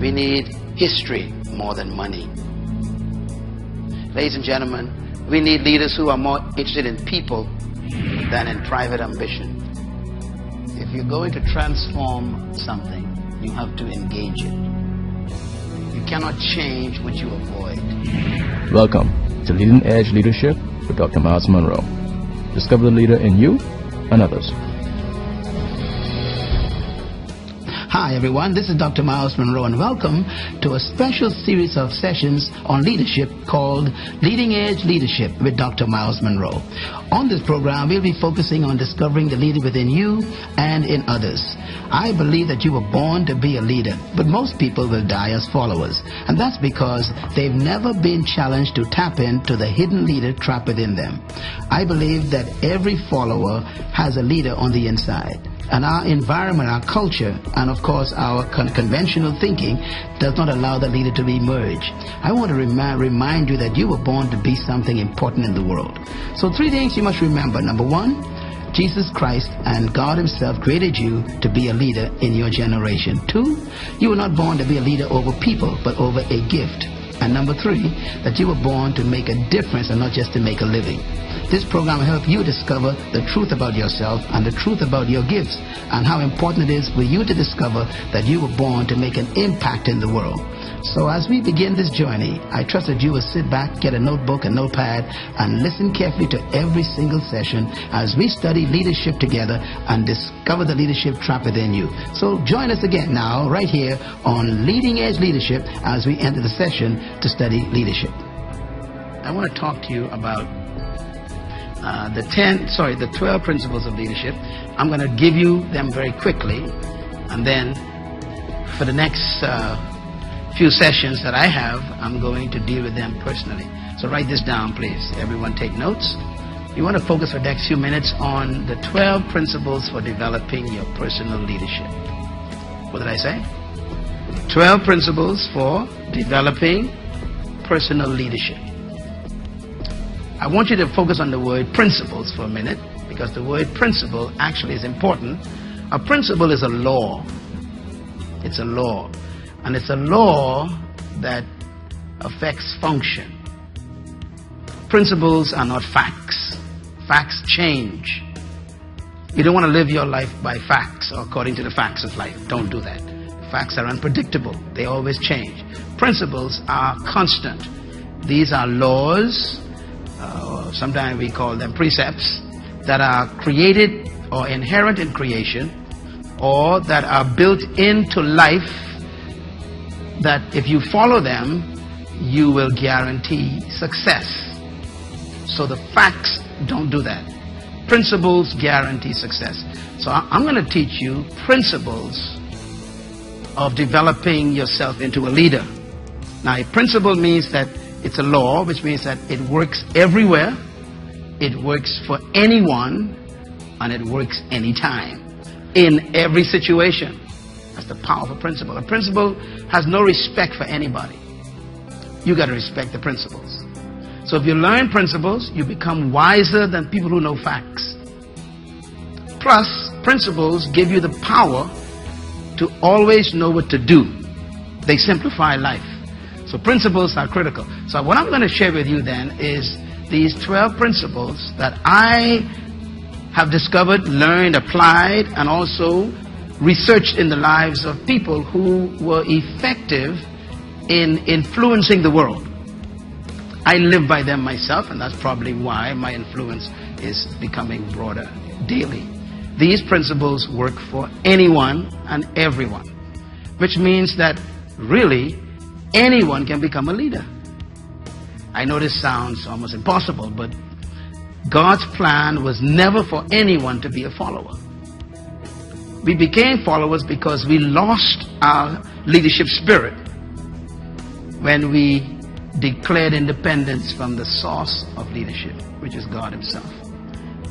We need history more than money. Ladies and gentlemen, we need leaders who are more interested in people than in private ambition. If you're going to transform something, you have to engage it. You cannot change what you avoid. Welcome to Leading Edge Leadership with Dr. Myles Munroe. Discover the leader in you and others. Hi everyone, this is Dr. Myles Munroe and welcome to a special series of sessions on leadership called Leading Edge Leadership with Dr. Myles Munroe. On this program, we'll be focusing on discovering the leader within you and in others. I believe that you were born to be a leader, but most people will die as followers. And that's because they've never been challenged to tap into the hidden leader trapped within them. I believe that every follower has a leader on the inside. And our environment, our culture, and of course our conventional thinking does not allow the leader to emerge. I want to remind you that you were born to be something important in the world. So 3 things you must remember. Number 1, Jesus Christ and God Himself created you to be a leader in your generation. 2, you were not born to be a leader over people, but over a gift. And number 3, that you were born to make a difference and not just to make a living. This program will help you discover the truth about yourself and the truth about your gifts and how important it is for you to discover that you were born to make an impact in the world. So as we begin this journey, I trust that you will sit back, get a notebook, a notepad, and listen carefully to every single session as we study leadership together and discover the leadership trap within you. So join us again now, right here on Leading Edge Leadership as we enter the session to study leadership. I want to talk to you about the 12 principles of leadership. I'm going to give you them very quickly, and then for the next few sessions that I have, I'm going to deal with them personally. So write this down, please. Everyone take notes. You want to focus for the next few minutes on the 12 principles for developing your personal leadership. What did I say? 12 principles for developing personal leadership. I want you to focus on the word principles for a minute, because the word principle actually is important. A principle is a law. It's a law. And it's a law that affects function. Principles are not facts. Facts change. You don't want to live your life by facts or according to the facts of life. Don't do that. Facts are unpredictable. They always change. Principles are constant. These are laws, sometimes we call them precepts, that are created or inherent in creation, or that are built into life, that if you follow them, you will guarantee success. So the facts don't do that. Principles guarantee success. So I'm going to teach you principles of developing yourself into a leader. Now, a principle means that it's a law, which means that it works everywhere, it works for anyone, and it works anytime, in every situation. That's the powerful principle. A principle has no respect for anybody. You got to respect the principles. So if you learn principles, you become wiser than people who know facts. Plus, principles give you the power to always know what to do. They simplify life. So principles are critical. So what I'm going to share with you then is these 12 principles that I have discovered, learned, applied, and also researched in the lives of people who were effective in influencing the world. I live by them myself, and that's probably why my influence is becoming broader daily. These principles work for anyone and everyone, which means that really anyone can become a leader. I know this sounds almost impossible, but God's plan was never for anyone to be a follower. We became followers because we lost our leadership spirit when we declared independence from the source of leadership, which is God Himself.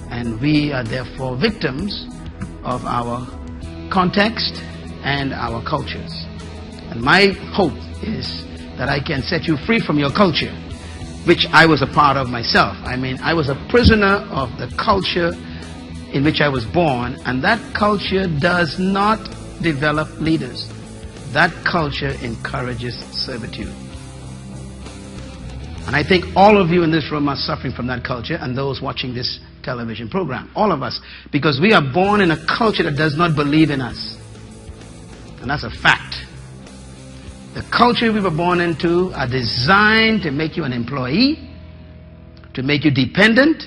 And we are therefore victims of our context and our cultures. And my hope is that I can set you free from your culture, which I was a part of myself. I mean, I was a prisoner of the culture in which I was born, and that culture does not develop leaders. that culture encourages servitude. And I think all of you in this room are suffering from that culture, and those watching this television program, all of us, because we are born in a culture that does not believe in us. And that's a fact. The culture we were born into are designed to make you an employee, to make you dependent,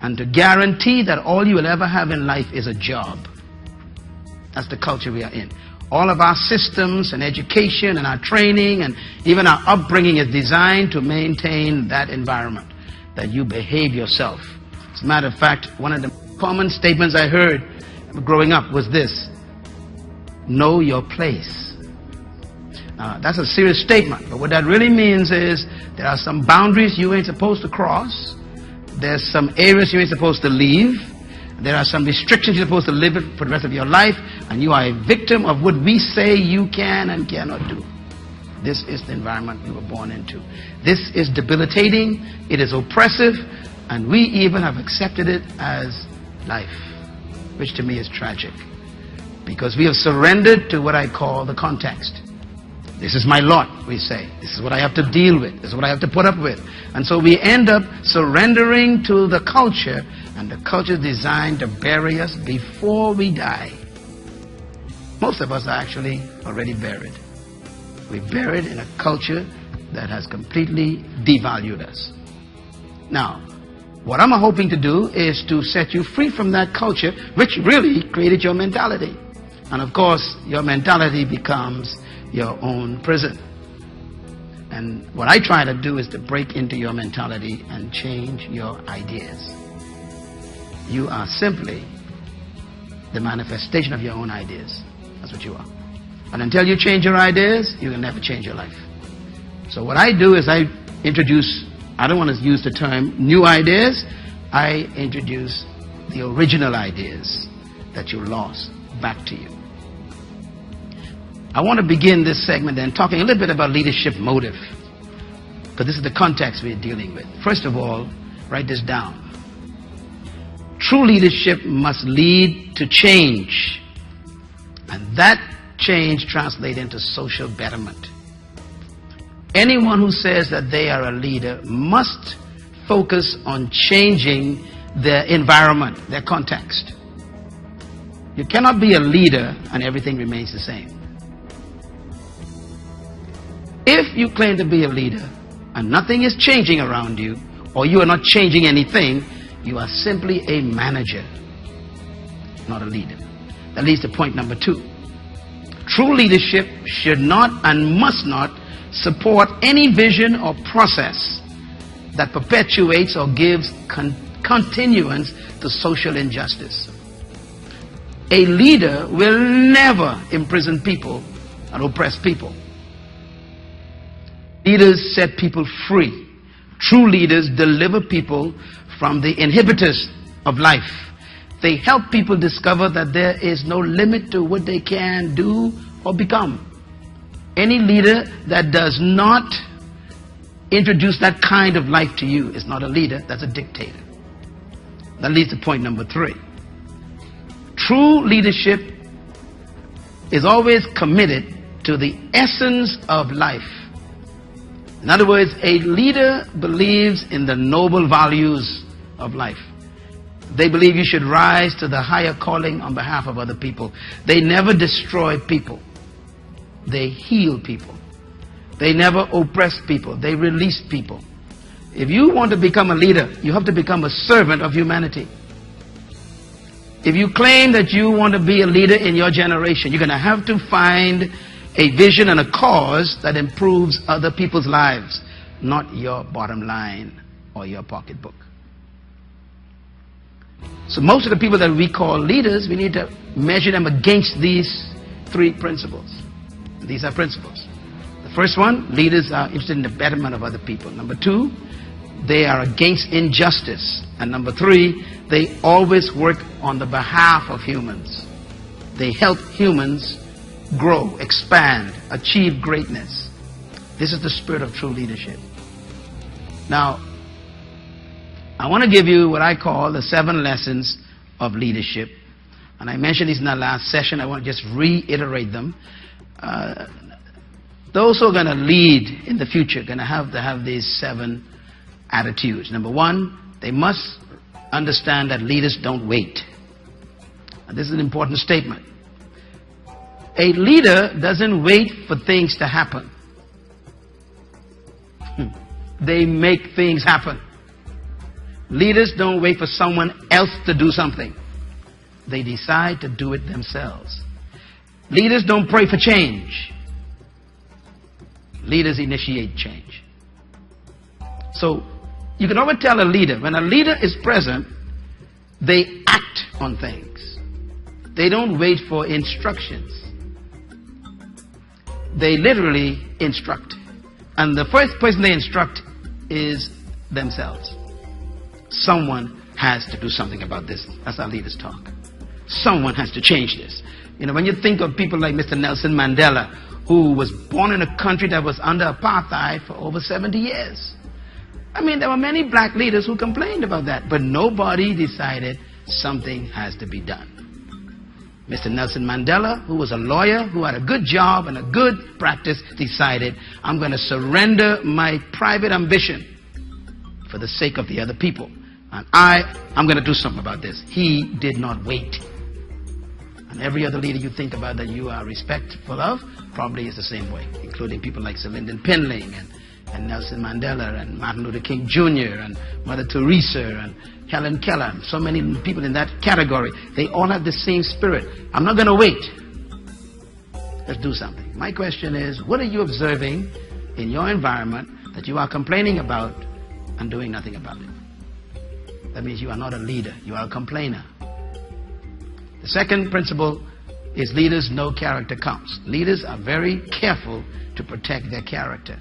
and to guarantee that all you will ever have in life is a job. That's the culture we are in. All of our systems and education and our training and even our upbringing is designed to maintain that environment, that you behave yourself. As a matter of fact, one of the common statements I heard growing up was this: know your place. That's a serious statement, but what that really means is there are some boundaries you ain't supposed to cross. There's some areas you ain't supposed to leave. There are some restrictions you're supposed to live with for the rest of your life, and you are a victim of what we say you can and cannot do. This is the environment we were born into. This is debilitating, it is oppressive, and we even have accepted it as life, which to me is tragic, because we have surrendered to what I call the context. This is my lot, we say. This is what I have to deal with. This is what I have to put up with. And so we end up surrendering to the culture, and the culture is designed to bury us before we die. Most of us are actually already buried. We're buried in a culture that has completely devalued us. Now, what I'm hoping to do is to set you free from that culture, which really created your mentality. And of course, your mentality becomes your own prison. And what I try to do is to break into your mentality and change your ideas. You are simply the manifestation of your own ideas. That's what you are. And until you change your ideas, you will never change your life. So what I do is I introduce, I don't want to use the term new ideas, I introduce the original ideas that you lost back to you. I want to begin this segment then talking a little bit about leadership motive, because this is the context we're dealing with. First of all, write this down. True leadership must lead to change, and that change translates into social betterment. Anyone who says that they are a leader must focus on changing their environment, their context. You cannot be a leader and everything remains the same. If you claim to be a leader and nothing is changing around you, or you are not changing anything, you are simply a manager, not a leader. That leads to point number 2. True leadership should not and must not support any vision or process that perpetuates or gives continuance to social injustice. A leader will never imprison people and oppress people. Leaders set people free. True leaders deliver people from the inhibitors of life. They help people discover that there is no limit to what they can do or become. Any leader that does not introduce that kind of life to you is not a leader, that's a dictator. That leads to point number 3. True leadership is always committed to the essence of life. In other words, a leader believes in the noble values of life. They believe you should rise to the higher calling on behalf of other people. They never destroy people. They heal people. They never oppress people. They release people. If you want to become a leader, you have to become a servant of humanity. If you claim that you want to be a leader in your generation, you're going to have to find a vision and a cause that improves other people's lives, not your bottom line or your pocketbook. So most of the people that we call leaders, we need to measure them against these 3 principles. These are principles. The first one, leaders are interested in the betterment of other people. Number 2, they are against injustice. And number 3, they always work on the behalf of humans. They help humans grow, expand, achieve greatness. This is the spirit of true leadership. Now, I want to give you what I call the 7 lessons of leadership. And I mentioned these in our last session. I want to just reiterate them. Those who are going to lead in the future are going to have these 7 attitudes. Number 1, they must understand that leaders don't wait. And this is an important statement. A leader doesn't wait for things to happen. They make things happen. Leaders don't wait for someone else to do something. They decide to do it themselves. Leaders don't pray for change. Leaders initiate change. So you can always tell a leader, when a leader is present, they act on things. They don't wait for instructions. They literally instruct. And the first person they instruct is themselves. Someone has to do something about this. That's how leaders talk. Someone has to change this. You know, when you think of people like Mr. Nelson Mandela, who was born in a country that was under apartheid for over 70 years. I mean, there were many black leaders who complained about that, but nobody decided something has to be done. Mr. Nelson Mandela, who was a lawyer, who had a good job and a good practice, decided, I'm going to surrender my private ambition for the sake of the other people. And I'm going to do something about this. He did not wait. And every other leader you think about that you are respectful of probably is the same way, including people like Sir Lyndon Pinling and Nelson Mandela and Martin Luther King Jr. and Mother Teresa and Helen Keller. So many people in that category. They all have the same spirit. I'm not going to wait. Let's do something. My question is, what are you observing in your environment that you are complaining about and doing nothing about it? That means you are not a leader. You are a complainer. The second principle is leaders know character counts. Leaders are very careful to protect their character.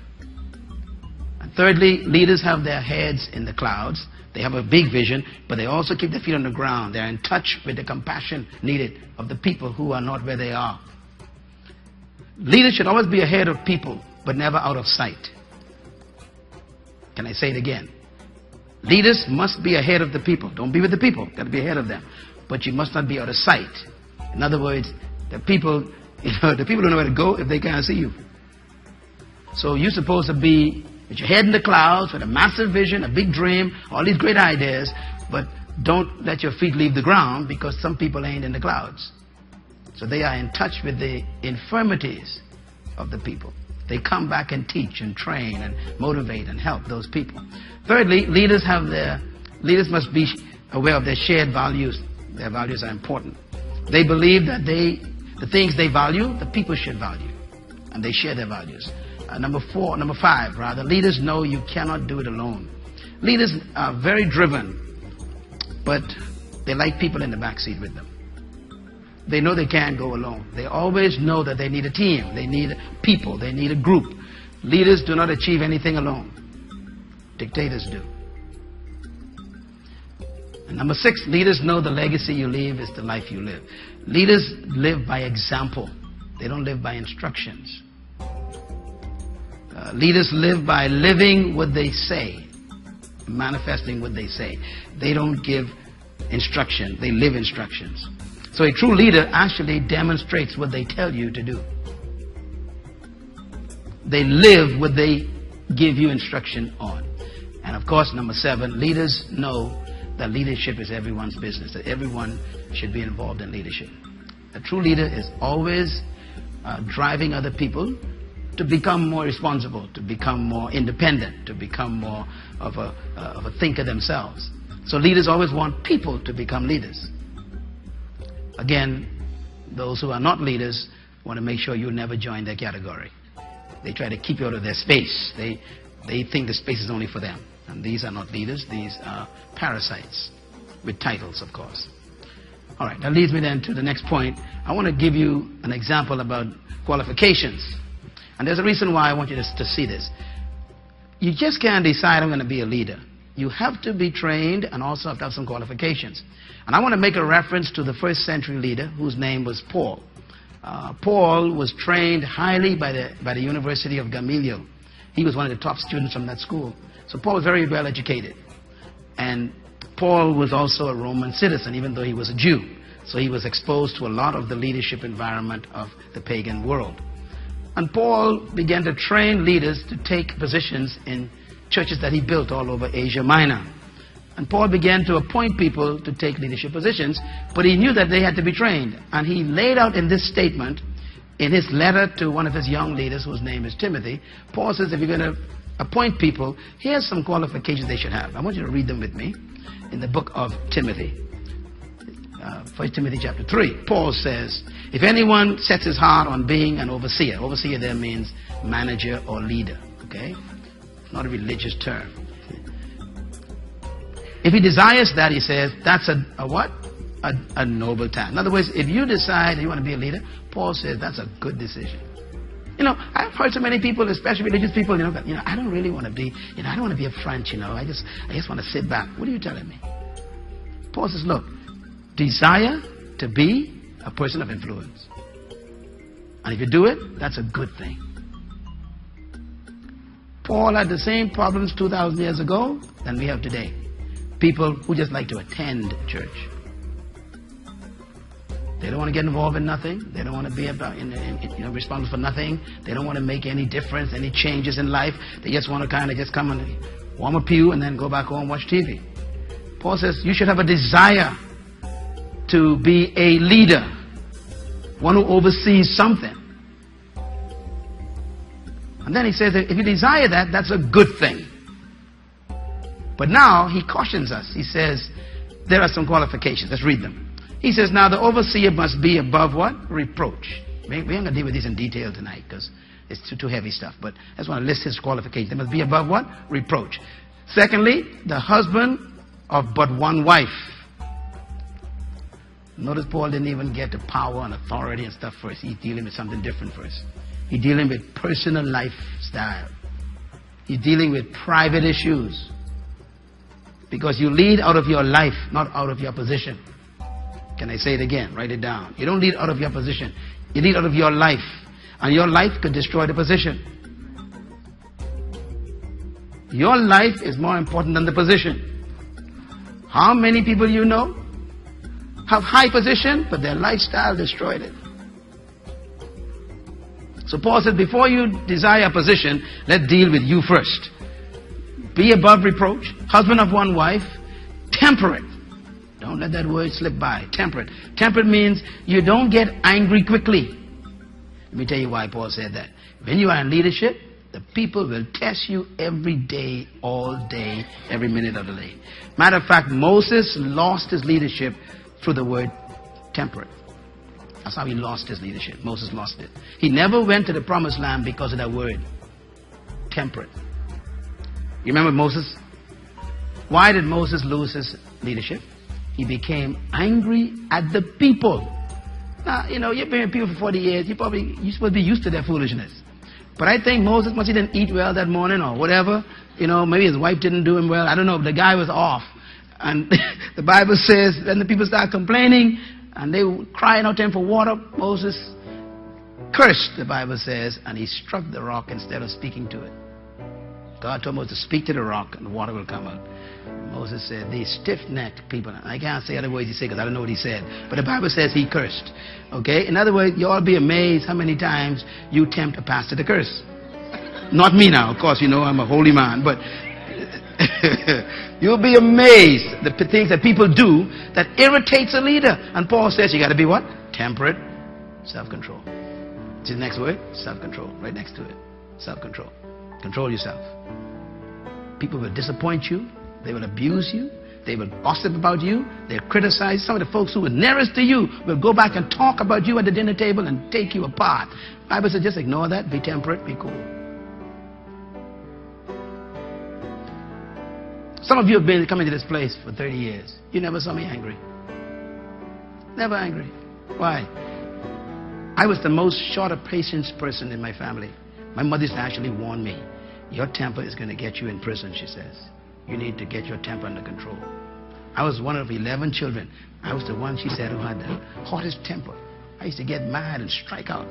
And thirdly, leaders have their heads in the clouds. They have a big vision, but they also keep their feet on the ground. They're in touch with the compassion needed of the people who are not where they are. Leaders should always be ahead of people, but never out of sight. Can I say it again? Leaders must be ahead of the people. Don't be with the people. Got to be ahead of them. But you must not be out of sight. In other words, the people don't know where to go if they can't see you. So you're supposed to be with your head in the clouds, with a massive vision, a big dream, all these great ideas, but don't let your feet leave the ground because some people ain't in the clouds. So they are in touch with the infirmities of the people. They come back and teach and train and motivate and help those people. Thirdly, leaders must be aware of their shared values. Their values are important. They believe that the things they value, the people should value. And they share their values. Number 5, leaders know you cannot do it alone. Leaders are very driven, but they like people in the backseat with them. They know they can't go alone. They always know that they need a team. They need people. They need a group. Leaders do not achieve anything alone. Dictators do. And number 6, leaders know the legacy you leave is the life you live. Leaders live by example. They don't live by instructions. Leaders live by living what they say, manifesting what they say. They don't give instruction. They live instructions. So a true leader actually demonstrates what they tell you to do. They live what they give you instruction on. And of course, number 7, leaders know that leadership is everyone's business, that everyone should be involved in leadership. A true leader is always driving other people to become more responsible, to become more independent, to become more of a thinker themselves. So leaders always want people to become leaders. Again, those who are not leaders want to make sure you never join their category. They try to keep you out of their space. They think the space is only for them. And these are not leaders. These are parasites with titles, of course. All right, that leads me then to the next point. I want to give you an example about qualifications. And there's a reason why I want you to see this. You just can't decide I'm going to be a leader. You have to be trained and also have to have some qualifications. And I want to make a reference to the first century leader whose name was Paul. Paul was trained highly by the University of Gamaliel. He was one of the top students from that school. So Paul was very well educated. And Paul was also a Roman citizen, even though he was a Jew. So he was exposed to a lot of the leadership environment of the pagan world. And Paul began to train leaders to take positions in churches that he built all over Asia Minor. And Paul began to appoint people to take leadership positions, but he knew that they had to be trained. And he laid out in this statement, in his letter to one of his young leaders, whose name is Timothy, Paul says, if you're going to appoint people, here's some qualifications they should have. I want you to read them with me in the book of Timothy. 1 Timothy chapter 3. Paul says, if anyone sets his heart on being an overseer, overseer there means manager or leader, okay? It's not a religious term. If he desires that, he says, that's a what? A noble task. In other words, if you decide you want to be a leader, Paul says that's a good decision. You know, I've heard so many people, especially religious people, that, I don't really want to be, I don't want to be a French, I just want to sit back. What are you telling me? Paul says, look, desire to be a person of influence. And if you do it, that's a good thing. Paul had the same problems 2,000 years ago than we have today. People who just like to attend church. They don't want to get involved in nothing. They don't want to be responsible for nothing. They don't want to make any difference, any changes in life. They just want to kind of just come and warm a pew and then go back home and watch TV. Paul says you should have a desire to be a leader, one who oversees something. And then he says that if you desire that, that's a good thing. But now he cautions us. He says there are some qualifications. Let's read them. He says, now the overseer must be above what? Reproach. We ain't going to deal with this in detail tonight because it's too heavy stuff. But I just want to list his qualifications. They must be above what? Reproach. Secondly, the husband of but one wife. Notice Paul didn't even get to power and authority and stuff first. He's dealing with something different first. He's dealing with personal lifestyle. He's dealing with private issues. Because you lead out of your life, not out of your position. Can I say it again? Write it down. You don't lead out of your position. You lead out of your life. And your life could destroy the position. Your life is more important than the position. How many people you know have high position, but their lifestyle destroyed it? So Paul said, before you desire a position, let's deal with you first. Be above reproach, husband of one wife, temperate. Don't let that word slip by. Temperate. Temperate means you don't get angry quickly. Let me tell you why Paul said that. When you are in leadership, the people will test you every day, all day, every minute of the day. Matter of fact, Moses lost his leadership through the word temperate. That's how he lost his leadership. Moses lost it. He never went to the promised land because of that word, temperate. You remember Moses? Why did Moses lose his leadership? He became angry at the people. Now, you've been with people for 40 years. You're supposed to be used to their foolishness. But I think Moses, once he didn't eat well that morning or whatever, maybe his wife didn't do him well. I don't know. But the guy was off. And the Bible says when the people started complaining and they were crying out to him for water, Moses cursed, the Bible says, and he struck the rock instead of speaking to it. God told Moses to speak to the rock and the water will come out. Moses said, these stiff-necked people. I can't say other words he said because I don't know what he said. But the Bible says he cursed. Okay? In other words, you all be amazed how many times you tempt a pastor to curse. Not me now. Of course, I'm a holy man. But you'll be amazed the things that people do that irritates a leader. And Paul says you got to be what? Temperate, self-control. What's the next word? Self-control. Right next to it. Self-control. Control yourself. People will disappoint you. They will abuse you. They will gossip about you. They'll criticize. Some of the folks who are nearest to you will go back and talk about you at the dinner table and take you apart. The Bible says just ignore that. Be temperate. Be cool. Some of you have been coming to this place for 30 years. You never saw me angry. Never angry. Why? I was the most short of patience person in my family. My mother used to actually warn me. Your temper is going to get you in prison, she says. You need to get your temper under control. I was one of 11 children. I was the one, she said, who had the hottest temper. I used to get mad and strike out.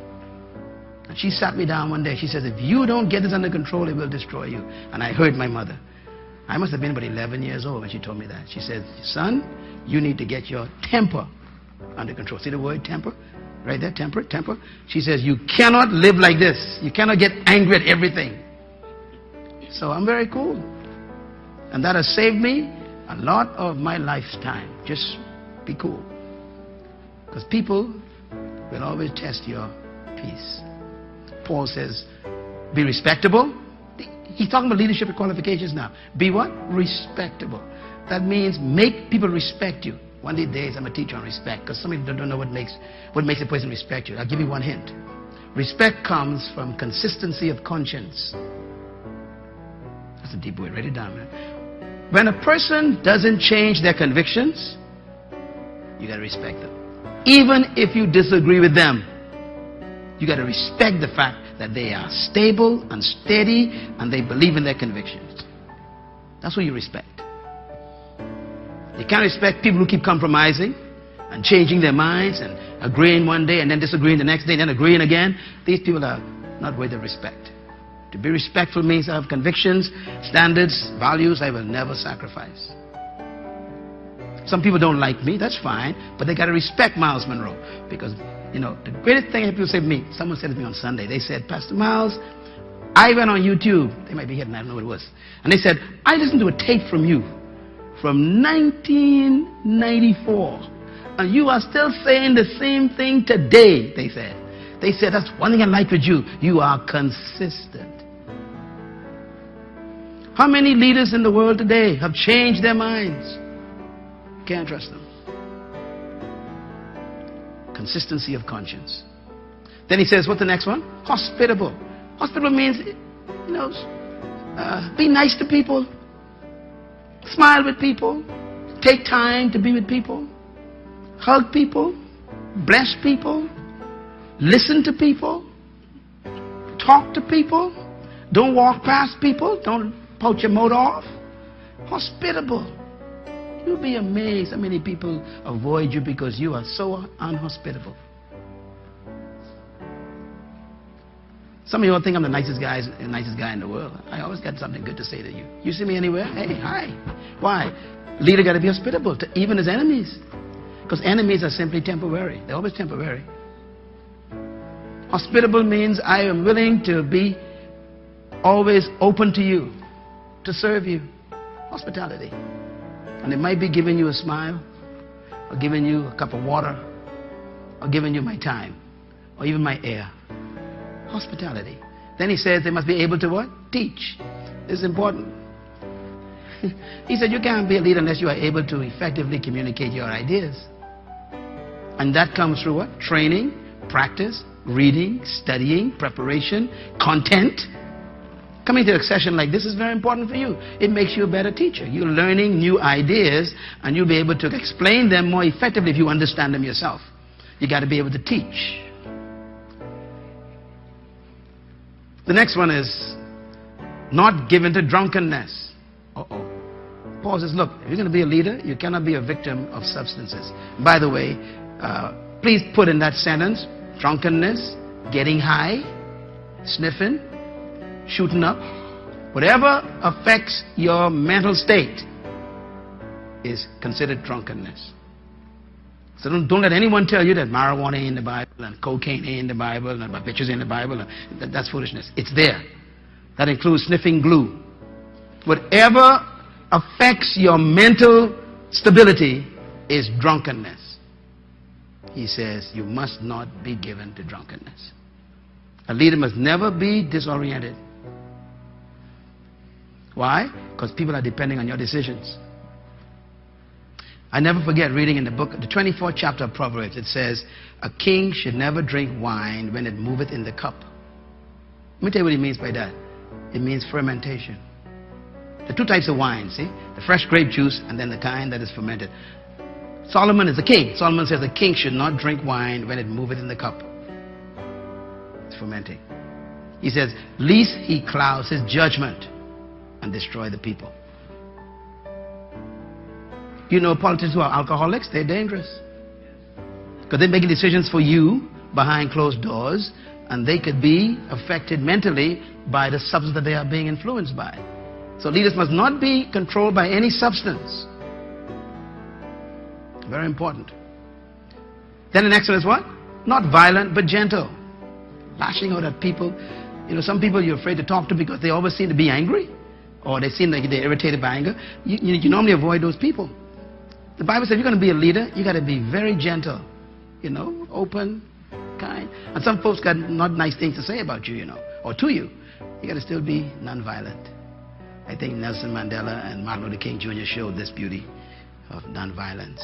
And she sat me down one day. She says, if you don't get this under control, it will destroy you. And I heard my mother. I must have been about 11 years old when she told me that. She said, son, you need to get your temper under control. See the word temper? Right there, temper. She says, you cannot live like this. You cannot get angry at everything. So I'm very cool. And that has saved me a lot of my lifetime. Just be cool. Because people will always test your peace. Paul says, be respectable. He's talking about leadership qualifications now. Be what? Respectable. That means make people respect you. One of these days I'm going to teach on respect, because some people don't know what makes a person respect you. I'll give you one hint. Respect comes from consistency of conscience. That's a deep word. Write it down, man. When a person doesn't change their convictions, you got to respect them. Even if you disagree with them, you got to respect the fact that they are stable and steady and they believe in their convictions. That's what you respect. You can't respect people who keep compromising and changing their minds and agreeing one day and then disagreeing the next day and then agreeing again. These people are not worthy of respect. To be respectful means I have convictions, standards, values I will never sacrifice. Some people don't like me, that's fine, but they got to respect Myles Munroe. Because, you know, the greatest thing people say to me, someone said to me on Sunday, they said, Pastor Myles, I went on YouTube. They might be here and I don't know what it was. And they said, I listened to a tape from you from 1994. And you are still saying the same thing today, they said. They said, that's one thing I like with you. You are consistent. How many leaders in the world today have changed their minds? Can't trust them. Consistency of conscience. Then he says, what's the next one? Hospitable. Hospitable means, you know, be nice to people. Smile with people. Take time to be with people. Hug people. Bless people. Listen to people. Talk to people. Don't walk past people. Don't poach your motor off. Hospitable. You'll be amazed how many people avoid you because you are so unhospitable. Some of you all think I'm the nicest guy in the world. I always got something good to say to you. You see me anywhere? Hey, hi. Why? Leader got to be hospitable to even his enemies. Because enemies are simply temporary. They're always temporary. Hospitable means I am willing to be always open to you, to serve you. Hospitality. And it might be giving you a smile, or giving you a cup of water, or giving you my time, or even my air. Hospitality. Then he says they must be able to what? Teach. This is important. He said you can't be a leader unless you are able to effectively communicate your ideas. And that comes through what? Training, practice, reading, studying, preparation, content. Coming to a session like this is very important for you. It makes you a better teacher. You're learning new ideas and you'll be able to explain them more effectively if you understand them yourself. You got to be able to teach. The next one is not given to drunkenness. Paul says, look, if you're going to be a leader, you cannot be a victim of substances. By the way, please put in that sentence, drunkenness, getting high, sniffing, shooting up, whatever affects your mental state is considered drunkenness. So don't let anyone tell you that marijuana ain't in the Bible and cocaine ain't in the Bible and bitches ain't in the Bible. That's foolishness. It's there. That includes sniffing glue. Whatever affects your mental stability is drunkenness. He says you must not be given to drunkenness. A leader must never be disoriented. Why? Because people are depending on your decisions. I never forget reading in the book, the 24th chapter of Proverbs, it says, a king should never drink wine when it moveth in the cup. Let me tell you what he means by that. It means fermentation. There are two types of wine, see? The fresh grape juice and then the kind that is fermented. Solomon is the king. Solomon says the king should not drink wine when it moveth in the cup. It's fermenting. He says, lest he clouds his judgment and destroy the people. You know politicians who are alcoholics, they're dangerous. Because they're making decisions for you behind closed doors, and they could be affected mentally by the substance that they are being influenced by. So leaders must not be controlled by any substance. Very important. Then the next one is what? Not violent, but gentle. Lashing out at people. You know, some people you're afraid to talk to because they always seem to be angry, or they seem like they're irritated by anger. You normally avoid those people. The Bible says if you're going to be a leader, you got to be very gentle, you know, open, kind. And some folks got not nice things to say about you, you know, or to you. You got to still be nonviolent. I think Nelson Mandela and Martin Luther King Jr. showed this beauty of nonviolence.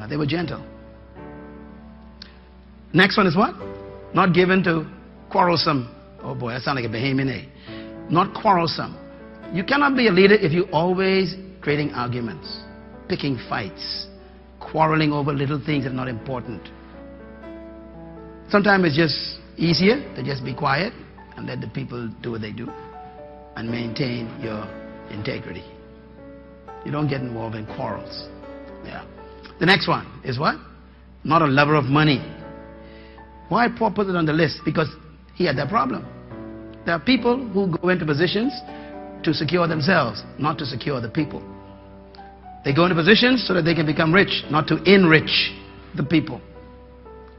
They were gentle. Next one is what? Not given to quarrelsome. Oh boy, that sounds like a Bahamian, eh? Not quarrelsome. You cannot be a leader if you're always creating arguments, picking fights, quarreling over little things that are not important. Sometimes it's just easier to just be quiet and let the people do what they do and maintain your integrity. You don't get involved in quarrels. Yeah. The next one is what? Not a lover of money. Why Paul put it on the list? Because he had that problem. There are people who go into positions to secure themselves, not to secure the people. They go into positions so that they can become rich, not to enrich the people.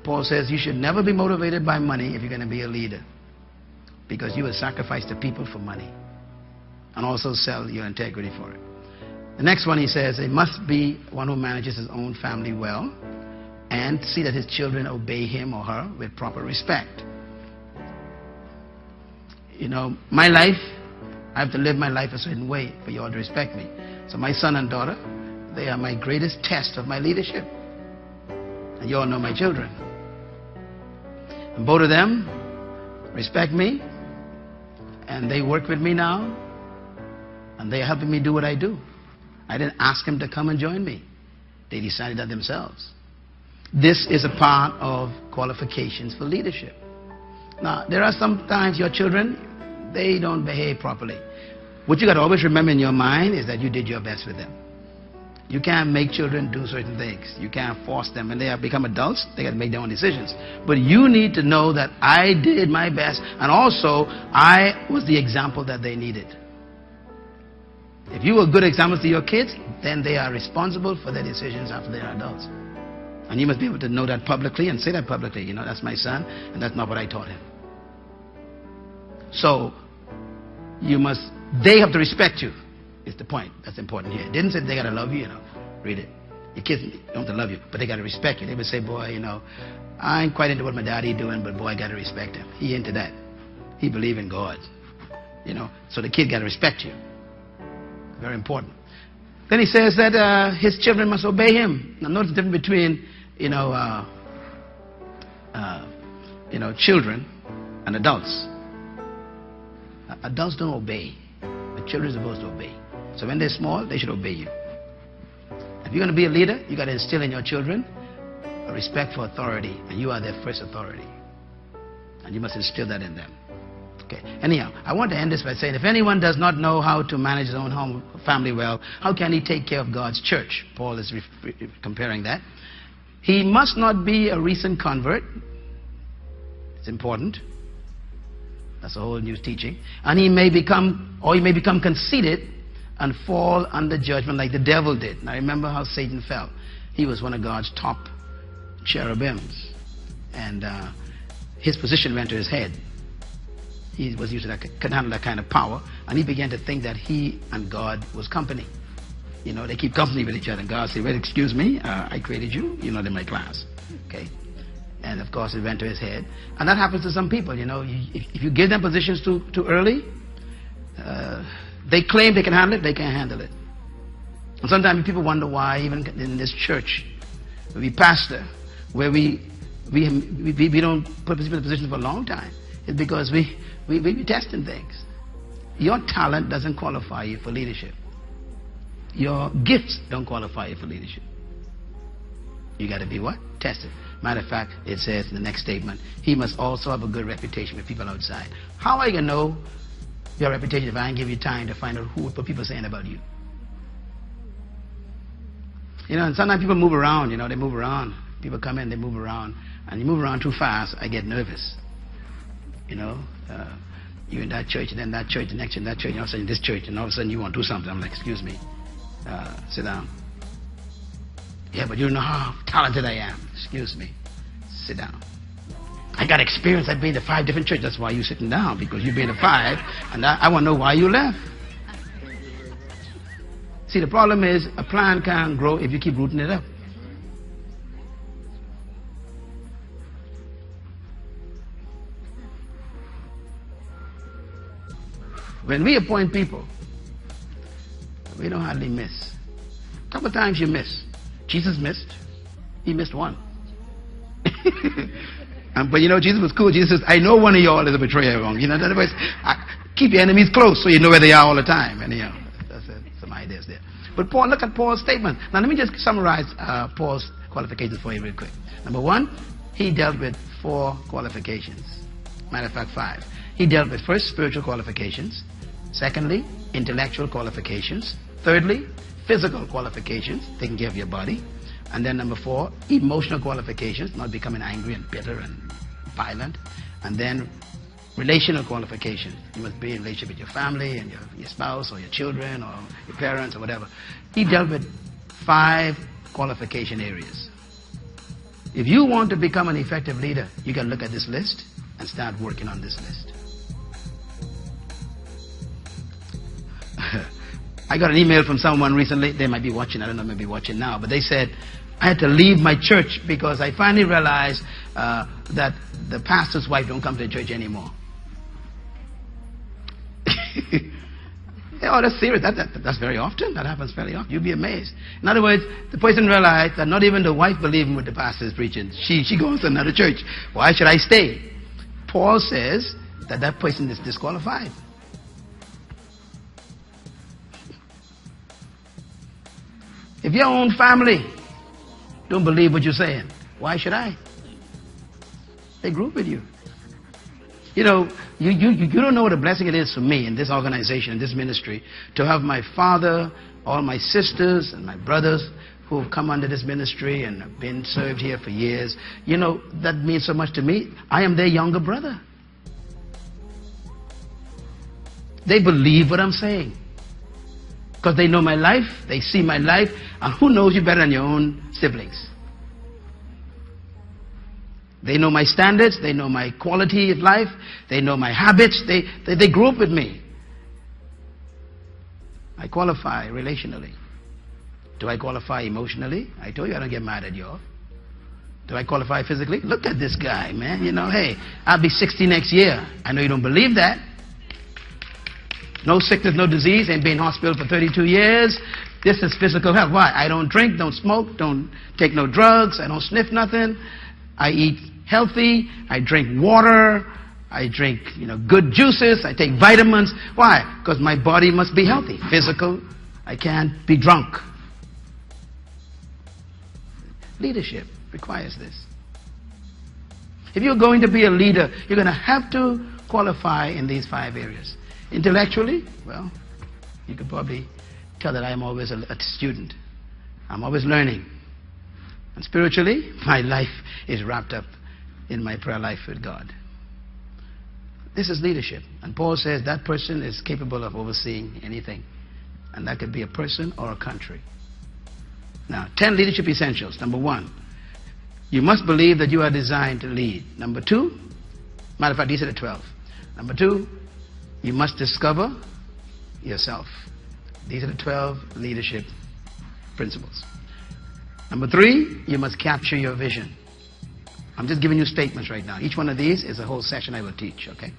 Paul says you should never be motivated by money if you're going to be a leader, because you will sacrifice the people for money and also sell your integrity for it. The next one, he says, it must be one who manages his own family well and see that his children obey him or her with proper respect. You know, my life, I have to live my life a certain way for you all to respect me. So my son and daughter, they are my greatest test of my leadership. And you all know my children. And both of them respect me, and they work with me now, and they're helping me do what I do. I didn't ask them to come and join me. They decided that themselves. This is a part of qualifications for leadership. Now, there are sometimes your children, they don't behave properly. What you got to always remember in your mind is that you did your best with them. You can't make children do certain things. You can't force them. When they have become adults, they got to make their own decisions. But you need to know that I did my best, and also I was the example that they needed. If you were good examples to your kids, then they are responsible for their decisions after they are adults. And you must be able to know that publicly and say that publicly. You know, that's my son, and that's not what I taught him. So, they have to respect you, is the point. That's important here. It didn't say they got to love you, you know. Read it. Your kids don't have to love you, but they got to respect you. They would say, boy, you know, I ain't quite into what my daddy doing, but boy, I got to respect him. He into that. He believe in God. You know, so the kid got to respect you. Very important. Then he says that his children must obey him. Now notice the difference between, children and adults. Adults don't obey, but children are supposed to obey. So when they're small, they should obey you. If you're going to be a leader, you got to instill in your children a respect for authority, and you are their first authority. And you must instill that in them. Okay. Anyhow, I want to end this by saying, if anyone does not know how to manage his own home, family well, how can he take care of God's church? Paul is comparing that. He must not be a recent convert. It's important. That's a whole new teaching. And he may become conceited and fall under judgment like the devil did. Now remember how Satan fell. He was one of God's top cherubims. And his position went to his head. He was used to that, couldn't handle that kind of power, and he began to think that he and God was company. You know, they keep company with each other, and God said, well, excuse me, I created you, you're not in my class. Okay? And of course it went to his head. And that happens to some people, you know. If you give them positions too early, they claim they can handle it, they can't handle it. And sometimes people wonder why, even in this church, where we pastor, where we don't put people in positions for a long time, it's because we be testing things. Your talent doesn't qualify you for leadership. Your gifts don't qualify you for leadership. You got to be what? Tested. Matter of fact, it says in the next statement, he must also have a good reputation with people outside. How are you going to know your reputation if I don't give you time to find out what people are saying about you? You know, and sometimes people move around, you know, they move around. People come in, they move around. And you move around too fast, I get nervous. You know, you in that church, and then that church, the next in that church, and all of a sudden this church, and all of a sudden you want to do something. I'm like, excuse me, sit down. Yeah, but you don't know how talented I am. Excuse me, Sit down. I got experience. I've been to 5 different churches. That's why you're sitting down, because you've been to 5, and I want to know why you left. See, the problem is a plant can't grow if you keep rooting it up. When we appoint people, we don't hardly miss. A couple of times you miss. Jesus missed. He missed one. But you know, Jesus was cool. Jesus says, I know one of y'all is a betrayer wrong. You know, in other words, keep your enemies close so you know where they are all the time. And you know, that's some ideas there. But Paul, look at Paul's statement. Now let me just summarize Paul's qualifications for you real quick. Number 1, he dealt with 4 qualifications. Matter of fact, 5. He dealt with, first, spiritual qualifications. Secondly, intellectual qualifications. Thirdly, physical qualifications, taking care of your body. And then number 4, emotional qualifications, not becoming angry and bitter and violent. And then relational qualifications. You must be in relationship with your family and your spouse or your children or your parents or whatever. He dealt with 5 qualification areas. If you want to become an effective leader, you got to look at this list and start working on this list. I got an email from someone recently. They might be watching. I don't know, maybe watching now. But they said, I had to leave my church because I finally realized that the pastor's wife don't come to the church anymore. Oh, that's serious. That's very often. That happens fairly often. You'll be amazed. In other words, the person realized that not even the wife believing what the pastor is preaching. She goes to another church. Why should I stay? Paul says that that person is disqualified. If your own family don't believe what you're saying, why should I? They grew up with you. You know, you don't know what a blessing it is for me in this organization, in this ministry, to have my father, all my sisters and my brothers who have come under this ministry and have been served here for years. You know, that means so much to me. I am their younger brother. They believe what I'm saying. Because they know my life, they see my life, and who knows you better than your own siblings? They know my standards, they know my quality of life, they know my habits, they grew up with me. I qualify relationally. Do I qualify emotionally? I told you I don't get mad at y'all. Do I qualify physically? Look at this guy, man. You know, hey, I'll be 60 next year. I know you don't believe that. No sickness, no disease, ain't been in hospital for 32 years. This is physical health. Why? I don't drink, don't smoke, don't take no drugs, I don't sniff nothing. I eat healthy, I drink water, I drink, good juices, I take vitamins. Why? Because my body must be healthy. Physical, I can't be drunk. Leadership requires this. If you're going to be a leader, you're going to have to qualify in these 5 areas. Intellectually, well, you could probably tell that I am always a student. I'm always learning. And spiritually, my life is wrapped up in my prayer life with God. This is leadership. And Paul says that person is capable of overseeing anything. And that could be a person or a country. Now, 10 leadership essentials. Number 1, you must believe that you are designed to lead. Number 2, matter of fact, these are the 12. Number 2, you must discover yourself. These are the 12 leadership principles. Number 3, you must capture your vision. I'm just giving you statements right now. Each one of these is a whole session I will teach, okay?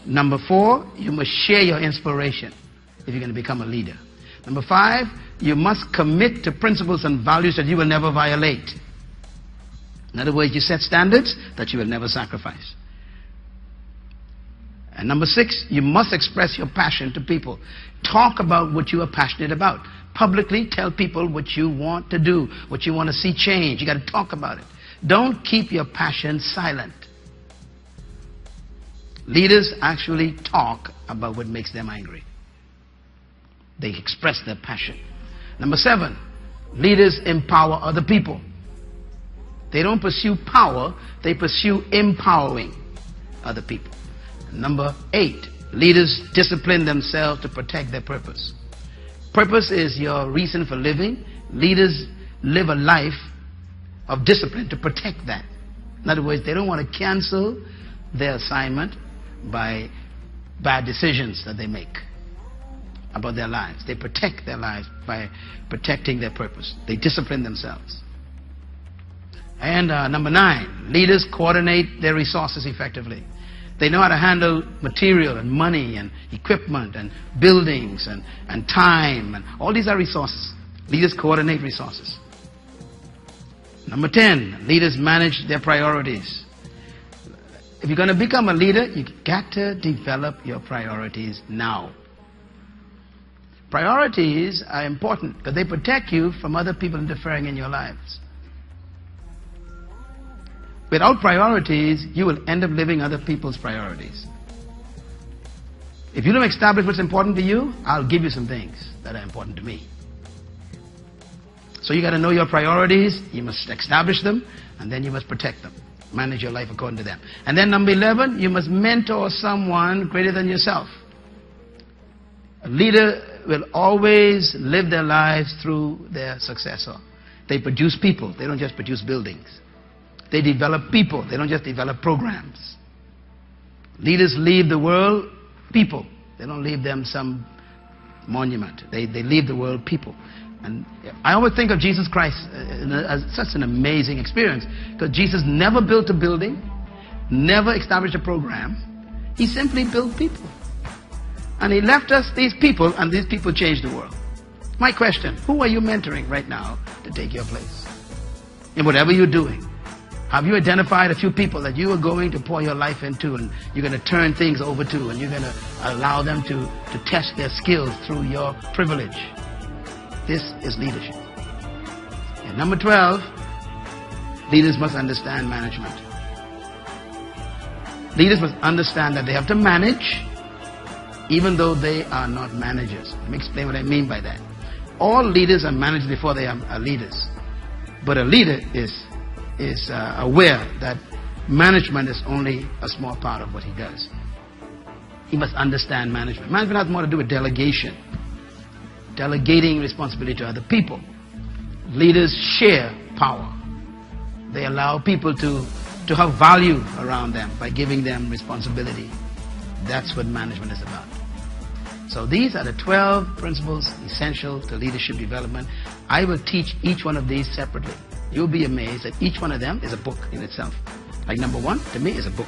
Number 4, you must share your inspiration if you're going to become a leader. Number 5, you must commit to principles and values that you will never violate. In other words, you set standards that you will never sacrifice. And number 6, you must express your passion to people. Talk about what you are passionate about. Publicly tell people what you want to do, what you want to see change. You got to talk about it. Don't keep your passion silent. Leaders actually talk about what makes them angry. They express their passion. Number 7, leaders empower other people. They don't pursue power, they pursue empowering other people. Number 8, leaders discipline themselves to protect their purpose. Purpose is your reason for living. Leaders live a life of discipline to protect that. In other words, they don't want to cancel their assignment by bad decisions that they make about their lives. They protect their lives by protecting their purpose. They discipline themselves. And number 9, leaders coordinate their resources effectively. They know how to handle material and money and equipment and buildings and time. And all these are resources. Leaders coordinate resources. Number 10, leaders manage their priorities. If you're going to become a leader, you've got to develop your priorities now. Priorities are important because they protect you from other people interfering in your lives. Without priorities, you will end up living other people's priorities. If you don't establish what's important to you, I'll give you some things that are important to me. So you got to know your priorities, you must establish them, and then you must protect them. Manage your life according to them. And then number 11, you must mentor someone greater than yourself. A leader will always live their lives through their successor. They produce people, they don't just produce buildings. They develop people, they don't just develop programs. Leaders leave the world people. They don't leave them some monument. They leave the world people. And I always think of Jesus Christ as such an amazing experience, because Jesus never built a building, never established a program. He simply built people. And he left us these people, and these people changed the world. My question, who are you mentoring right now to take your place? In whatever you're doing, have you identified a few people that you are going to pour your life into, and you're going to turn things over to, and you're going to allow them to test their skills through your privilege? This is leadership. And number 12, leaders must understand management. Leaders must understand that they have to manage even though they are not managers. Let me explain what I mean by that. All leaders are managed before they are leaders. But a leader is aware that management is only a small part of what he does. He must understand management. Management has more to do with delegation. Delegating responsibility to other people. Leaders share power. They allow people to have value around them by giving them responsibility. That's what management is about. So these are the 12 principles essential to leadership development. I will teach each one of these separately. You'll be amazed that each one of them is a book in itself. Like number 1, to me, is a book.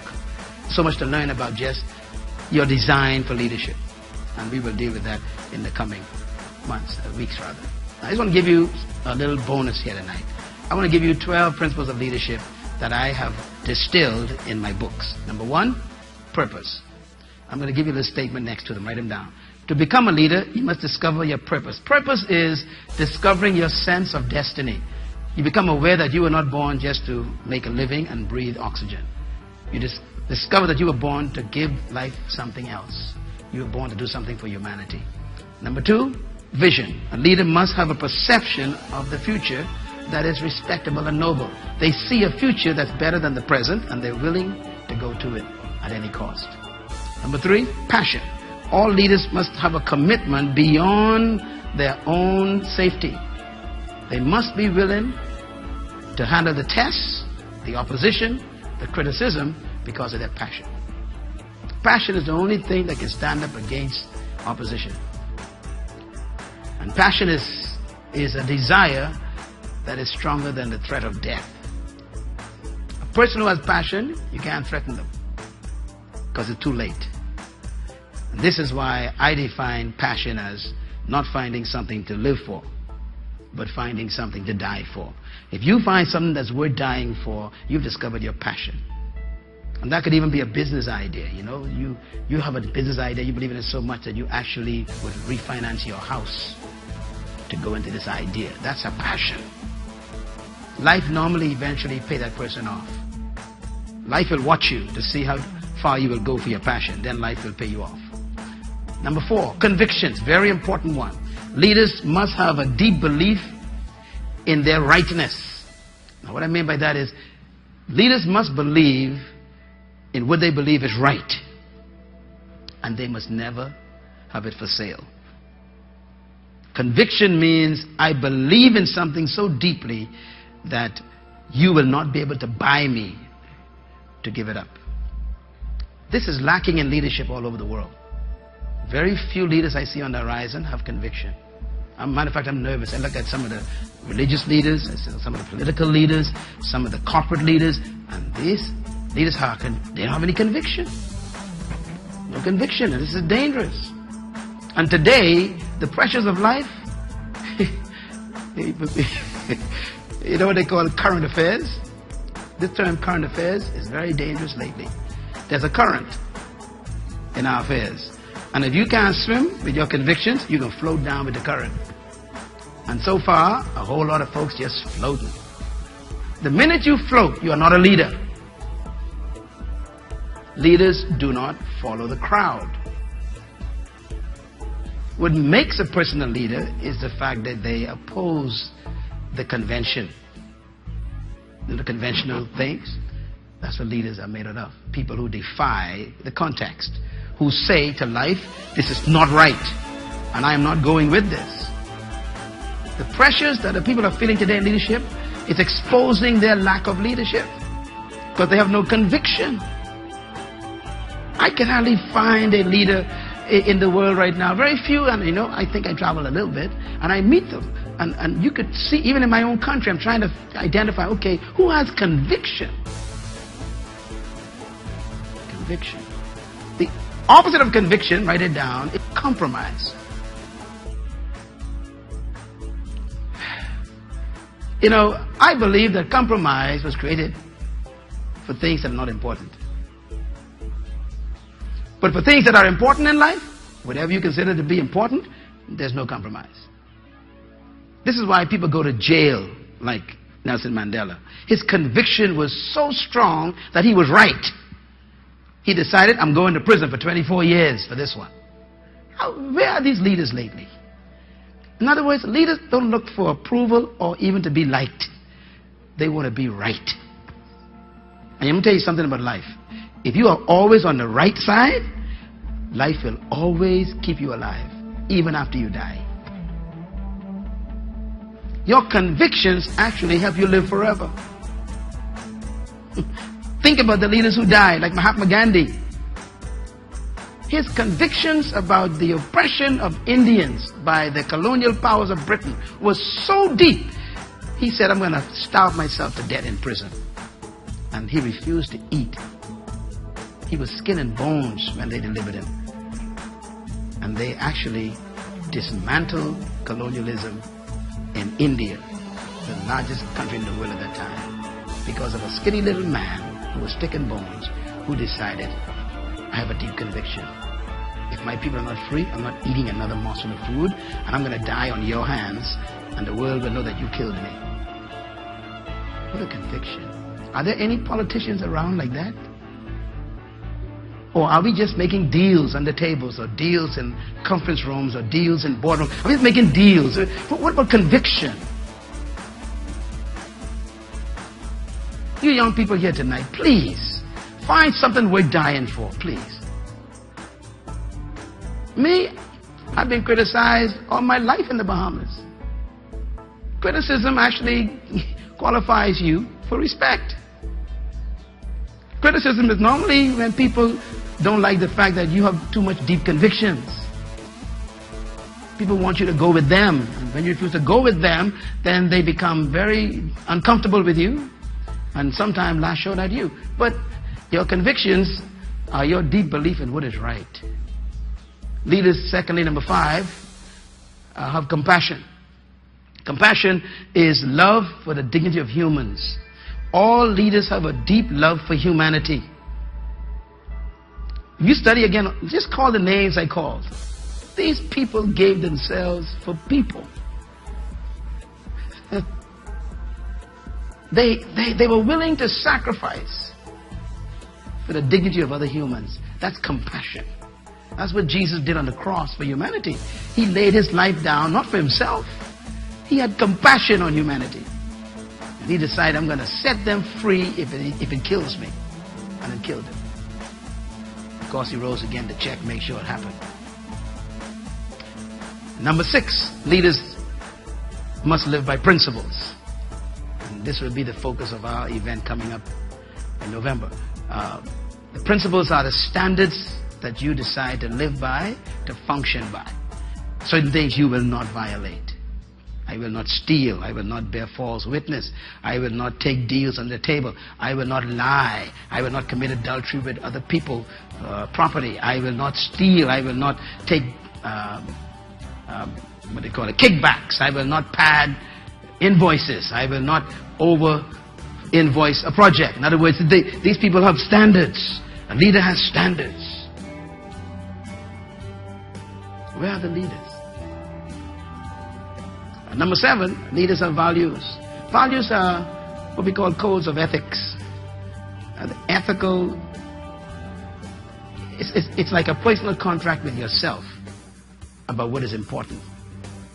So much to learn about just your design for leadership. And we will deal with that in the coming months, weeks rather. I just want to give you a little bonus here tonight. I want to give you 12 principles of leadership that I have distilled in my books. Number 1, purpose. I'm going to give you this statement next to them. Write them down. To become a leader, you must discover your purpose. Purpose is discovering your sense of destiny. You become aware that you were not born just to make a living and breathe oxygen. You discover that you were born to give life something else. You were born to do something for humanity. Number 2, vision. A leader must have a perception of the future that is respectable and noble. They see a future that's better than the present, and they're willing to go to it at any cost. Number 3, passion. All leaders must have a commitment beyond their own safety. They must be willing to handle the tests, the opposition, the criticism, because of their passion. Passion is the only thing that can stand up against opposition. And passion is a desire that is stronger than the threat of death. A person who has passion, you can't threaten them because it's too late. And this is why I define passion as not finding something to live for, but finding something to die for. If you find something that's worth dying for, you've discovered your passion. And that could even be a business idea. You know, you have a business idea, you believe in it so much that you actually would refinance your house to go into this idea. That's a passion. Life normally eventually pay that person off. Life will watch you to see how far you will go for your passion. Then life will pay you off. Number 4, convictions. Very important one. Leaders must have a deep belief in their rightness. Now what I mean by that is, leaders must believe in what they believe is right. And they must never have it for sale. Conviction means I believe in something so deeply that You will not be able to buy me to give it up. This is lacking in leadership all over the world. Very few leaders I see on the horizon have conviction. Matter of fact, I'm nervous. I look at some of the religious leaders, I see some of the political leaders, some of the corporate leaders, and these leaders, they don't have any conviction. No conviction, and this is dangerous. And today, the pressures of life, you know what they call current affairs? This term current affairs is very dangerous lately. There's a current in our affairs. And if you can't swim with your convictions, you can float down with the current. And so far, a whole lot of folks just floating. The minute you float, you are not a leader. Leaders do not follow the crowd. What makes a person a leader is the fact that they oppose the convention. The conventional things. That's what leaders are made out of. People who defy the context. Who say to life, this is not right, and I am not going with this. The pressures that the people are feeling today in leadership is exposing their lack of leadership because they have no conviction. I can hardly find a leader in the world right now. Very few, and I think I travel a little bit, and I meet them. And you could see, even in my own country, I'm trying to identify, okay, who has conviction? Conviction. The opposite of conviction, write it down, is compromise. I believe that compromise was created for things that are not important. But for things that are important in life, whatever you consider to be important, there's no compromise. This is why people go to jail like Nelson Mandela. His conviction was so strong that he was right. He decided, I'm going to prison for 24 years for this one. Where are these leaders lately? In other words, leaders don't look for approval or even to be liked. They want to be right. And I'm going to tell you something about life. If you are always on the right side, life will always keep you alive, even after you die. Your convictions actually help you live forever. Think about the leaders who died, like Mahatma Gandhi. His convictions about the oppression of Indians by the colonial powers of Britain was so deep. He said, I'm going to starve myself to death in prison. And he refused to eat. He was skin and bones when they delivered him. And they actually dismantled colonialism in India, the largest country in the world at that time, because of a skinny little man who was thick and bones, who decided, I have a deep conviction. If my people are not free, I'm not eating another morsel of food, and I'm going to die on your hands, and the world will know that you killed me. What a conviction. Are there any politicians around like that? Or are we just making deals under tables, or deals in conference rooms, or deals in boardrooms? Are we just making deals? What about conviction? You young people here tonight, please, find something worth dying for, please. Me, I've been criticized all my life in the Bahamas. Criticism actually qualifies you for respect. Criticism is normally when people don't like the fact that you have too much deep convictions. People want you to go with them. And when you refuse to go with them, then they become very uncomfortable with you and sometimes lash out at you. But your convictions are your deep belief in what is right. Leaders, secondly, number 5, have compassion. Compassion is love for the dignity of humans. All leaders have a deep love for humanity. If you study again, just call the names I called. These people gave themselves for people. They were willing to sacrifice for the dignity of other humans. That's compassion. That's what Jesus did on the cross for humanity. He laid his life down, not for himself. He had compassion on humanity. And he decided, I'm going to set them free if it kills me. And it killed him. Of course, he rose again to check, make sure it happened. Number 6, leaders must live by principles. And this will be the focus of our event coming up in November. The principles are the standards that you decide to live by, to function by. Certain things you will not violate. I will not steal. I will not bear false witness. I will not take deals on the table. I will not lie. I will not commit adultery with other people's property. I will not steal. I will not take what they call it, kickbacks. I will not pad invoices. I will not over invoice a project. In other words, these people have standards. A leader has standards. Where are the leaders? Number 7, leaders have values. Values are what we call codes of ethics. The ethical, it's like a personal contract with yourself about what is important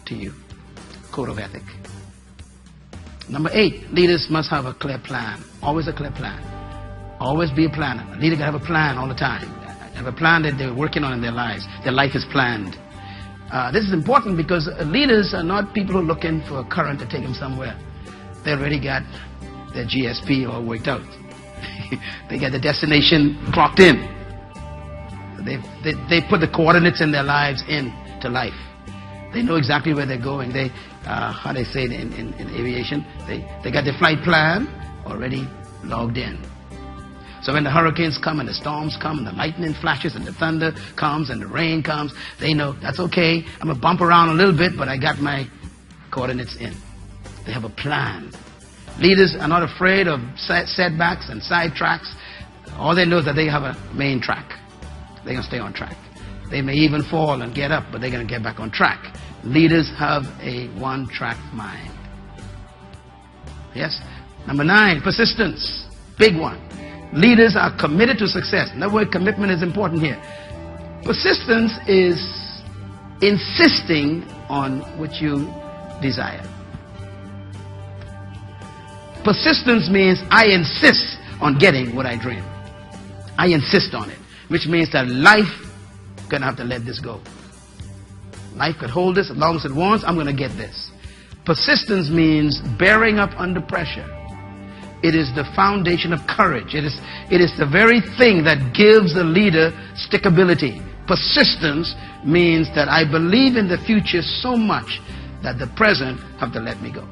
to you. Code of ethic. Number 8, leaders must have a clear plan. Always a clear plan. Always be a planner. A leader can have a plan all the time. Have a plan that they're working on in their lives. Their life is planned. This is important because leaders are not people who are looking for a current to take them somewhere. They already got their GSP all worked out. They got the destination clocked in. They put the coordinates in their lives into life. They know exactly where they're going. They, how they say it in aviation, they got their flight plan already logged in. So when the hurricanes come and the storms come and the lightning flashes and the thunder comes and the rain comes, they know that's okay. I'm going to bump around a little bit, but I got my coordinates in. They have a plan. Leaders are not afraid of setbacks and side tracks. All they know is that they have a main track. They're going to stay on track. They may even fall and get up, but they're going to get back on track. Leaders have a one-track mind. Yes? Number 9, persistence. Big one. Leaders are committed to success. In other words, commitment is important here. Persistence is insisting on what you desire. Persistence means I insist on getting what I dream. I insist on it, which means that life is going to have to let this go. Life could hold this as long as it wants. I'm going to get this. Persistence means bearing up under pressure. It is the foundation of courage. It is the very thing that gives a leader stickability. Persistence means that I believe in the future so much that the present have to let me go.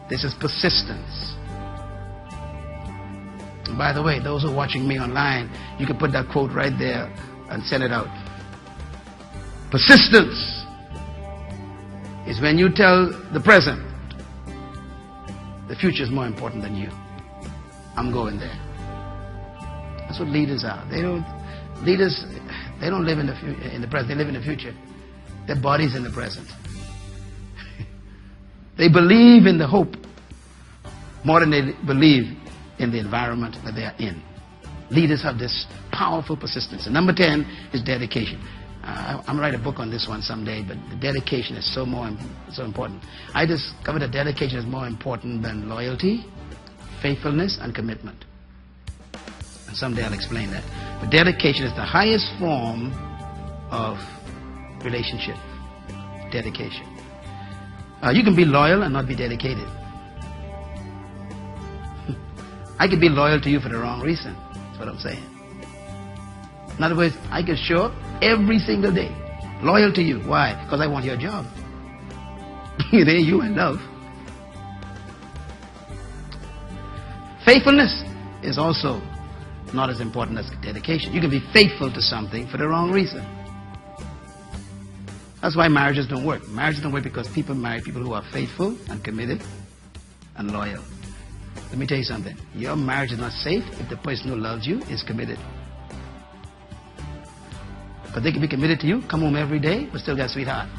This is persistence. And by the way, those who are watching me online, you can put that quote right there and send it out. Persistence is when you tell the present, the future is more important than you. I'm going there. That's what leaders are. Leaders don't live in the present. They live in the future. Their body's in the present. They believe in the hope more than they believe in the environment that they are in. Leaders have this powerful persistence. And number 10 is dedication. I'm going to write a book on this one someday, but the dedication is so important. I discovered that dedication is more important than loyalty, faithfulness, and commitment. And someday I'll explain that. But dedication is the highest form of relationship. Dedication. You can be loyal and not be dedicated. I could be loyal to you for the wrong reason. That's what I'm saying. In other words, I could show up every single day, loyal to you. Why? Because I want your job. It ain't you I love. Faithfulness is also not as important as dedication. You can be faithful to something for the wrong reason. That's why marriages don't work. Marriages don't work because people marry people who are faithful and committed and loyal. Let me tell you something. Your marriage is not safe if the person who loves you is committed. But they can be committed to you, come home every day, but still got a sweetheart.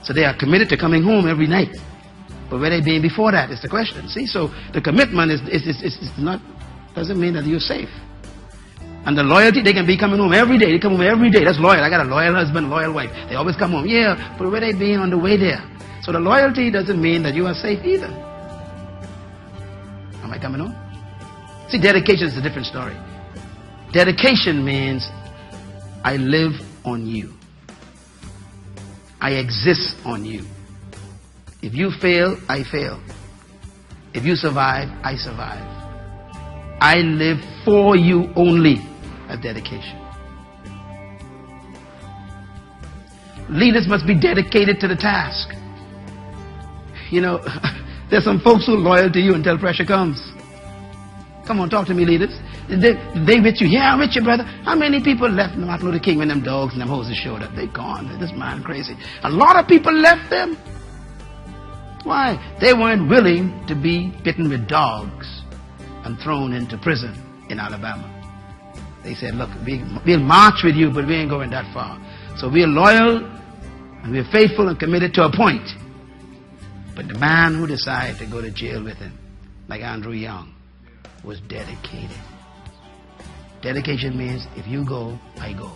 So they are committed to coming home every night. But where they been before that is the question. See, so the commitment doesn't mean that you're safe. And the loyalty, they can be coming home every day. They come home every day. That's loyal. I got a loyal husband, loyal wife. They always come home. Yeah, but where they been on the way there? So the loyalty doesn't mean that you are safe either. Am I coming home? See, dedication is a different story. Dedication means I live on you. I exist on you. If you fail, I fail. If you survive, I survive. I live for you only. A dedication. Leaders must be dedicated to the task. You know, there's some folks who are loyal to you until pressure comes. Come on, talk to me, leaders. They with you. Yeah, I'm with you, brother. How many people left Martin Luther King when them dogs and them hoses showed up? They gone. This man crazy. A lot of people left them. Why? They weren't willing to be bitten with dogs and thrown into prison in Alabama. They said, look, we'll march with you, but we ain't going that far. So we're loyal and we're faithful and committed to a point. But the man who decided to go to jail with him, like Andrew Young, was dedicated. Dedication means if you go, I go.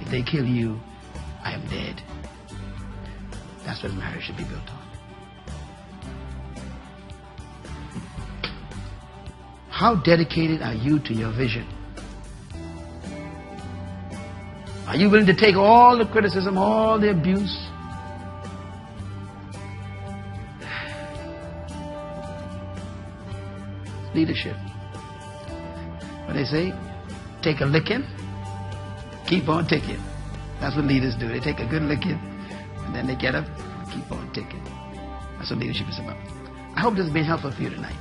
If they kill you, I am dead. That's what marriage should be built on. How dedicated are you to your vision? Are you willing to take all the criticism, all the abuse? Leadership. What they say? Take a licking, keep on ticking. That's what leaders do. They take a good licking, and then they get up, keep on ticking. That's what leadership is about. I hope this has been helpful for you tonight.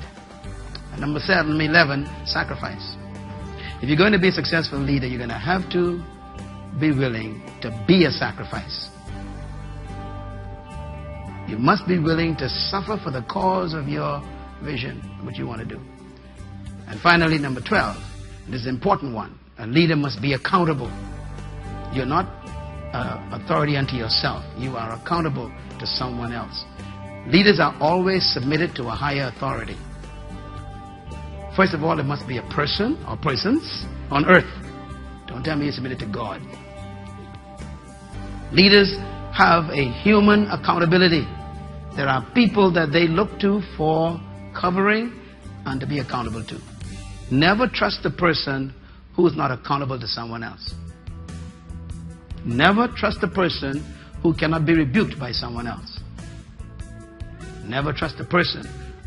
And number 11, sacrifice. If you're going to be a successful leader, you're going to have to be willing to be a sacrifice. You must be willing to suffer for the cause of your vision, what you want to do. And finally, number 12, this is an important one. A leader must be accountable. You're not authority unto yourself. You are accountable to someone else. Leaders are always submitted to a higher authority. First of all, there must be a person or persons on earth. Don't tell me you're submitted to God. Leaders have a human accountability. There are people that they look to for covering and to be accountable to. Never trust a person who is not accountable to someone else. Never trust a person who cannot be rebuked by someone else. Never trust a person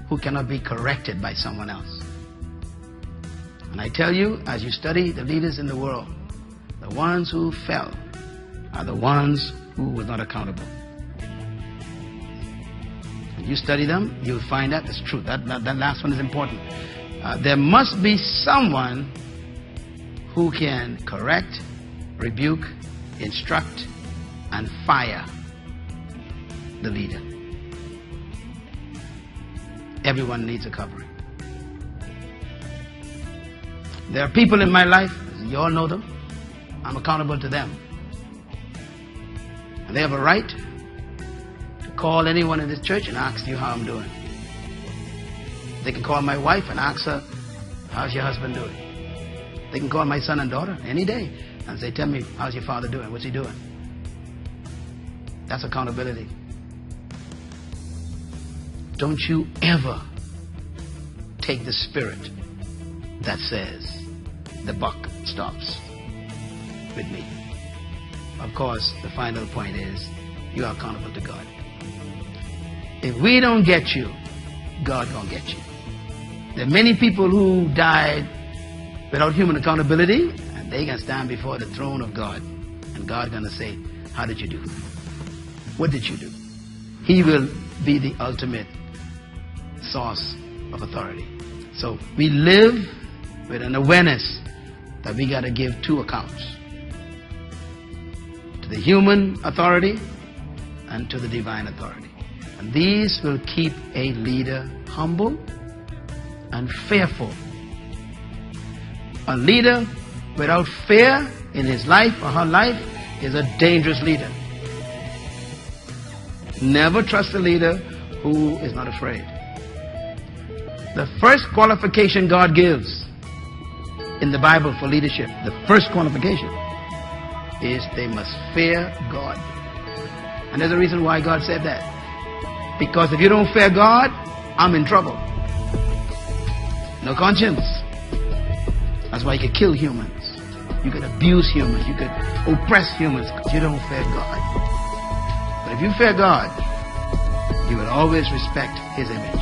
who cannot be corrected by someone else. And I tell you, as you study the leaders in the world, the ones who fell are the ones who were not accountable. When you study them, you'll find that it's true. That last one is important. There must be someone who can correct, rebuke, instruct, and fire the leader. Everyone needs a covering. There are people in my life, you all know them, I'm accountable to them. And they have a right to call anyone in this church and ask you how I'm doing. They can call my wife and ask her, how's your husband doing? They can call my son and daughter any day and say, tell me, how's your father doing? What's he doing? That's accountability. Don't you ever take the spirit that says the buck stops with me. Of course, the final point is you are accountable to God. If we don't get you, God gonna get you. There are many people who died without human accountability, and they can stand before the throne of God, and God gonna say, how did you do? What did you do? He will be the ultimate source of authority. So we live with an awareness that we got to give two accounts: to the human authority and to the divine authority. And these will keep a leader humble and fearful. A leader without fear in his life or her life is a dangerous leader. Never trust a leader who is not afraid. The first qualification God gives in the Bible for leadership, the first qualification is they must fear God. And there's a reason why God said that. Because if you don't fear God, I'm in trouble. No conscience. That's why you could kill humans. You could abuse humans. You could oppress humans because you don't fear God. But if you fear God, you will always respect His image.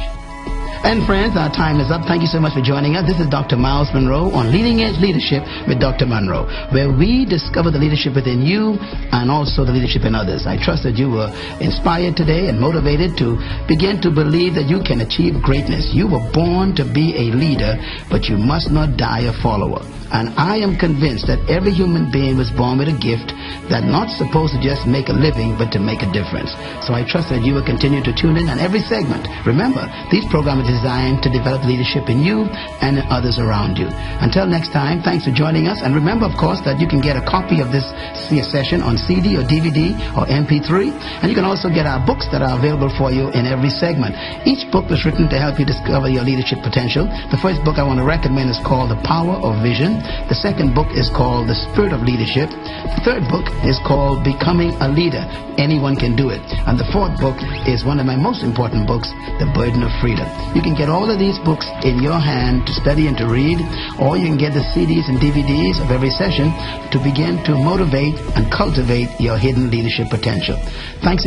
And friends, our time is up. Thank you so much for joining us. This is Dr. Myles Munroe on Leading Edge Leadership with Dr. Munroe, where we discover the leadership within you and also the leadership in others. I trust that you were inspired today and motivated to begin to believe that you can achieve greatness. You were born to be a leader, but you must not die a follower. And I am convinced that every human being was born with a gift that's not supposed to just make a living, but to make a difference. So I trust that you will continue to tune in on every segment. Remember, these programs are designed to develop leadership in you and in others around you. Until next time, thanks for joining us. And remember, of course, that you can get a copy of this session on CD or DVD or MP3. And you can also get our books that are available for you in every segment. Each book was written to help you discover your leadership potential. The first book I want to recommend is called The Power of Vision. The second book is called The Spirit of Leadership. The third book is called Becoming a Leader. Anyone can do it. And the fourth book is one of my most important books, The Burden of Freedom. You can get all of these books in your hand to study and to read, or you can get the CDs and DVDs of every session to begin to motivate and cultivate your hidden leadership potential. Thanks again.